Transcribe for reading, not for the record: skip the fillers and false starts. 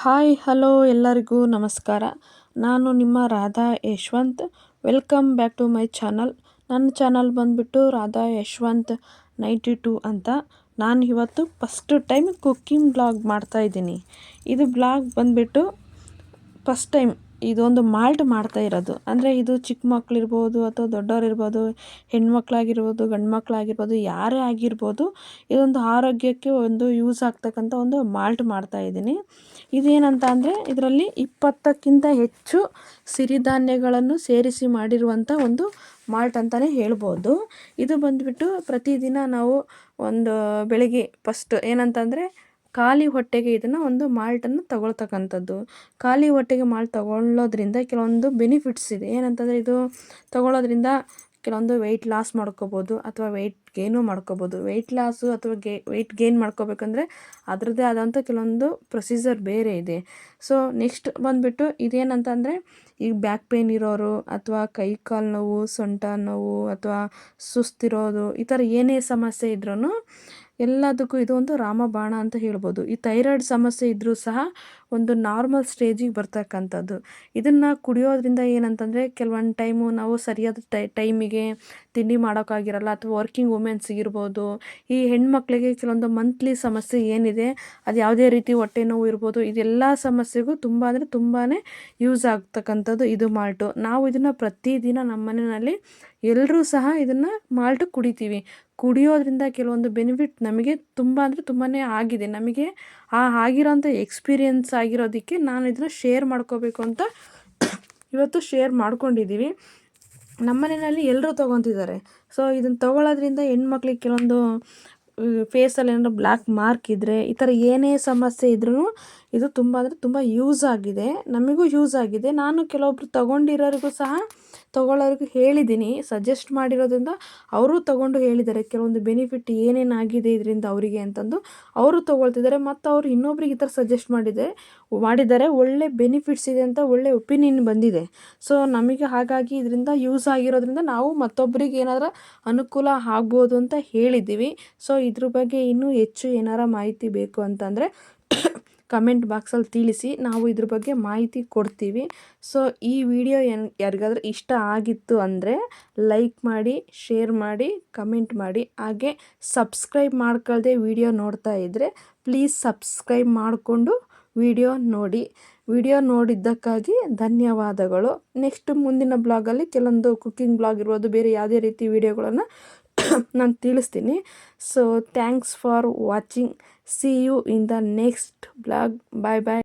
Hi hello ಎಲ್ಲರಿಗೂ ನಮಸ್ಕಾರ. ನಾನು ನಿಮ್ಮ Radha Yashwant. Welcome back to my channel. ನನ್ನ ಚಾನಲ್ ಬಂದುಬಿಟ್ಟು ರಾಧಾ ಯಶವಂತ್ 92 ಅಂತ. ನಾನು ಇವತ್ತು ಫಸ್ಟ್ ಟೈಮ್ ಕುಕ್ಕಿಂಗ್ ಬ್ಲಾಗ್ ಮಾಡ್ತಾಯಿದ್ದೀನಿ. ಇದು ಬ್ಲಾಗ್ ಬಂದುಬಿಟ್ಟು ಫಸ್ಟ್ ಟೈಮ್ ಇದೊಂದು ಮಾಲ್ಟ್ ಮಾಡ್ತಾ ಇರೋದು. ಅಂದರೆ ಇದು ಚಿಕ್ಕ ಮಕ್ಕಳಿರ್ಬೋದು ಅಥವಾ ದೊಡ್ಡವರಿರ್ಬೋದು, ಹೆಣ್ಮಕ್ಳಾಗಿರ್ಬೋದು, ಗಂಡು ಮಕ್ಕಳಾಗಿರ್ಬೋದು, ಯಾರೇ ಆಗಿರ್ಬೋದು, ಇದೊಂದು ಆರೋಗ್ಯಕ್ಕೆ ಒಂದು ಯೂಸ್ ಆಗ್ತಕ್ಕಂಥ ಒಂದು ಮಾಲ್ಟ್ ಮಾಡ್ತಾಯಿದ್ದೀನಿ. ಇದೇನಂತ ಅಂದರೆ ಇದರಲ್ಲಿ 20ಕ್ಕಿಂತ ಹೆಚ್ಚು ಸಿರಿಧಾನ್ಯಗಳನ್ನು ಸೇರಿಸಿ ಮಾಡಿರುವಂಥ ಒಂದು ಮಾಲ್ಟ್ ಅಂತಲೇ ಹೇಳ್ಬೋದು. ಇದು ಬಂದುಬಿಟ್ಟು ಪ್ರತಿದಿನ ನಾವು ಒಂದು ಬೆಳಗ್ಗೆ ಫಸ್ಟ್ ಏನಂತಂದರೆ ಖಾಲಿ ಹೊಟ್ಟೆಗೆ ಇದನ್ನು ಒಂದು ಮಾಲ್ಟನ್ನು ತಗೊಳ್ತಕ್ಕಂಥದ್ದು. ಖಾಲಿ ಹೊಟ್ಟೆಗೆ ಮಾಲ್ಟ್ ತಗೊಳ್ಳೋದ್ರಿಂದ ಕೆಲವೊಂದು ಬೆನಿಫಿಟ್ಸ್ ಇದೆ. ಏನಂತಂದರೆ ಇದು ತಗೊಳ್ಳೋದ್ರಿಂದ ಕೆಲವೊಂದು ವೆಯ್ಟ್ ಲಾಸ್ ಮಾಡ್ಕೋಬೋದು ಅಥವಾ ವೆಯ್ಟ್ ಗೇನು ಮಾಡ್ಕೋಬೋದು. ವೆಯ್ಟ್ ಲಾಸು ಅಥವಾ ವೆಯ್ಟ್ ಗೇನ್ ಮಾಡ್ಕೋಬೇಕಂದ್ರೆ ಅದರದ್ದೇ ಆದಂಥ ಕೆಲವೊಂದು ಪ್ರೊಸೀಜರ್ ಬೇರೆ ಇದೆ. ಸೊ ನೆಕ್ಸ್ಟ್ ಬಂದುಬಿಟ್ಟು ಇದೇನಂತಂದರೆ ಈಗ ಬ್ಯಾಕ್ ಪೇನ್ ಇರೋರು ಅಥವಾ ಕೈ ಕಾಲು ನೋವು, ಸೊಂಟ ನೋವು ಅಥವಾ ಸುಸ್ತಿರೋದು, ಈ ಥರ ಏನೇ ಸಮಸ್ಯೆ ಇದ್ರೂ ಎಲ್ಲದಕ್ಕೂ ಇದು ಒಂದು ರಾಮಬಾಣ ಅಂತ ಹೇಳ್ಬೋದು. ಈ ಥೈರಾಯ್ಡ್ ಸಮಸ್ಯೆ ಇದ್ದರೂ ಸಹ ಒಂದು ನಾರ್ಮಲ್ ಸ್ಟೇಜಿಗೆ ಬರ್ತಕ್ಕಂಥದ್ದು. ಇದನ್ನು ಕುಡಿಯೋದ್ರಿಂದ ಏನಂತಂದರೆ ಕೆಲವೊಂದು ಟೈಮು ನಾವು ಸರಿಯಾದ ಟೈಮಿಗೆ ತಿಂಡಿ ಮಾಡೋಕ್ಕಾಗಿರಲ್ಲ ಅಥವಾ ವರ್ಕಿಂಗ್ ವುಮೆನ್ಸಿಗಿರ್ಬೋದು, ಈ ಹೆಣ್ಮಕ್ಳಿಗೆ ಕೆಲವೊಂದು ಮಂತ್ಲಿ ಸಮಸ್ಯೆ ಏನಿದೆ ಅದು ಯಾವುದೇ ರೀತಿ ಹೊಟ್ಟೆ ನೋವು ಇರ್ಬೋದು, ಇದೆಲ್ಲ ಸಮಸ್ಯೆಗೂ ತುಂಬ ಅಂದರೆ ತುಂಬಾ ಯೂಸ್ ಆಗ್ತಕ್ಕಂಥದ್ದು ಇದು ಮಾಲ್ಟು. ನಾವು ಇದನ್ನು ಪ್ರತಿದಿನ ನಮ್ಮ ಮನೆಯಲ್ಲಿ ಎಲ್ಲರೂ ಸಹ ಇದನ್ನು ಮಾಲ್ಟು ಕುಡಿತೀವಿ. ಕುಡಿಯೋದ್ರಿಂದ ಕೆಲವೊಂದು ಬೆನಿಫಿಟ್ ನಮಗೆ ತುಂಬ ಅಂದರೆ ತುಂಬಾ ಆಗಿದೆ. ನಮಗೆ ಆಗಿರೋಂಥ ಎಕ್ಸ್ಪೀರಿಯೆನ್ಸ್ ಆಗಿರೋದಕ್ಕೆ ನಾನು ಇದನ್ನು ಶೇರ್ ಮಾಡ್ಕೋಬೇಕು ಅಂತ ಇವತ್ತು ಶೇರ್ ಮಾಡ್ಕೊಂಡಿದ್ದೀವಿ. ನಮ್ಮ ಮನೆಯಲ್ಲಿ ಎಲ್ಲರೂ ತೊಗೊತಿದ್ದಾರೆ. ಸೊ ಇದನ್ನು ತೊಗೊಳ್ಳೋದ್ರಿಂದ ಹೆಣ್ಮಕ್ಳಿಗೆ ಕೆಲವೊಂದು ಫೇಸಲ್ಲಿ ಏನಾದ್ರು ಬ್ಲ್ಯಾಕ್ ಮಾರ್ಕ್ ಇದ್ದರೆ, ಈ ಥರ ಏನೇ ಸಮಸ್ಯೆ ಇದ್ರೂ ಇದು ತುಂಬ ಅಂದರೆ ತುಂಬ ಯೂಸ್ ಆಗಿದೆ. ನಮಗೂ ಯೂಸ್ ಆಗಿದೆ. ನಾನು ಕೆಲವೊಬ್ರು ತೊಗೊಂಡಿರೋರಿಗೂ ಸಹ ತೊಗೊಳ್ಳೋರಿಗೂ ಹೇಳಿದ್ದೀನಿ, ಸಜೆಸ್ಟ್ ಮಾಡಿರೋದ್ರಿಂದ ಅವರು ತೊಗೊಂಡು ಹೇಳಿದ್ದಾರೆ ಕೆಲವೊಂದು ಬೆನಿಫಿಟ್ ಏನೇನಾಗಿದೆ ಇದರಿಂದ ಅವರಿಗೆ ಅಂತಂದು ಅವರು ತೊಗೊಳ್ತಿದ್ದಾರೆ. ಮತ್ತು ಅವರು ಇನ್ನೊಬ್ರಿಗೆ ಈ ಥರ ಸಜೆಸ್ಟ್ ಮಾಡಿದ್ದಾರೆ. ಒಳ್ಳೆ ಬೆನಿಫಿಟ್ಸ್ ಇದೆ ಅಂತ ಒಳ್ಳೆ ಒಪಿನಿಯನ್ ಬಂದಿದೆ. ಸೊ ನಮಗೆ ಹಾಗಾಗಿ ಇದರಿಂದ ಯೂಸ್ ಆಗಿರೋದ್ರಿಂದ ನಾವು ಮತ್ತೊಬ್ಬರಿಗೆ ಏನಾದರೂ ಅನುಕೂಲ ಆಗ್ಬೋದು ಅಂತ ಹೇಳಿದ್ದೀವಿ. ಸೊ ಇದ್ರ ಬಗ್ಗೆ ಇನ್ನೂ ಹೆಚ್ಚು ಏನಾರ ಮಾಹಿತಿ ಬೇಕು ಅಂತಂದರೆ ಕಮೆಂಟ್ ಬಾಕ್ಸಲ್ಲಿ ತಿಳಿಸಿ, ನಾವು ಇದ್ರ ಬಗ್ಗೆ ಮಾಹಿತಿ ಕೊಡ್ತೀವಿ. ಸೊ ಈ ವಿಡಿಯೋ ಯಾರಿಗಾದ್ರೂ ಇಷ್ಟ ಆಗಿತ್ತು ಅಂದರೆ ಲೈಕ್ ಮಾಡಿ, ಶೇರ್ ಮಾಡಿ, ಕಮೆಂಟ್ ಮಾಡಿ. ಹಾಗೆ ಸಬ್ಸ್ಕ್ರೈಬ್ ಮಾಡ್ಕೊಳ್ದೆ ವಿಡಿಯೋ ನೋಡ್ತಾ ಇದ್ದರೆ ಪ್ಲೀಸ್ ಸಬ್ಸ್ಕ್ರೈಬ್ ಮಾಡಿಕೊಂಡು ವಿಡಿಯೋ ನೋಡಿ. ವಿಡಿಯೋ ನೋಡಿದ್ದಕ್ಕಾಗಿ ಧನ್ಯವಾದಗಳು. ನೆಕ್ಸ್ಟ್ ಮುಂದಿನ ಬ್ಲಾಗಲ್ಲಿ ಕೆಲವೊಂದು ಕುಕ್ಕಿಂಗ್ ಬ್ಲಾಗ್ ಇರ್ಬೋದು, ಬೇರೆ ಯಾವುದೇ ರೀತಿ ವಿಡಿಯೋಗಳನ್ನು ನಾನು ತಿಳಿಸ್ತೀನಿ. So thanks for watching. See you in the next blog. Bye bye.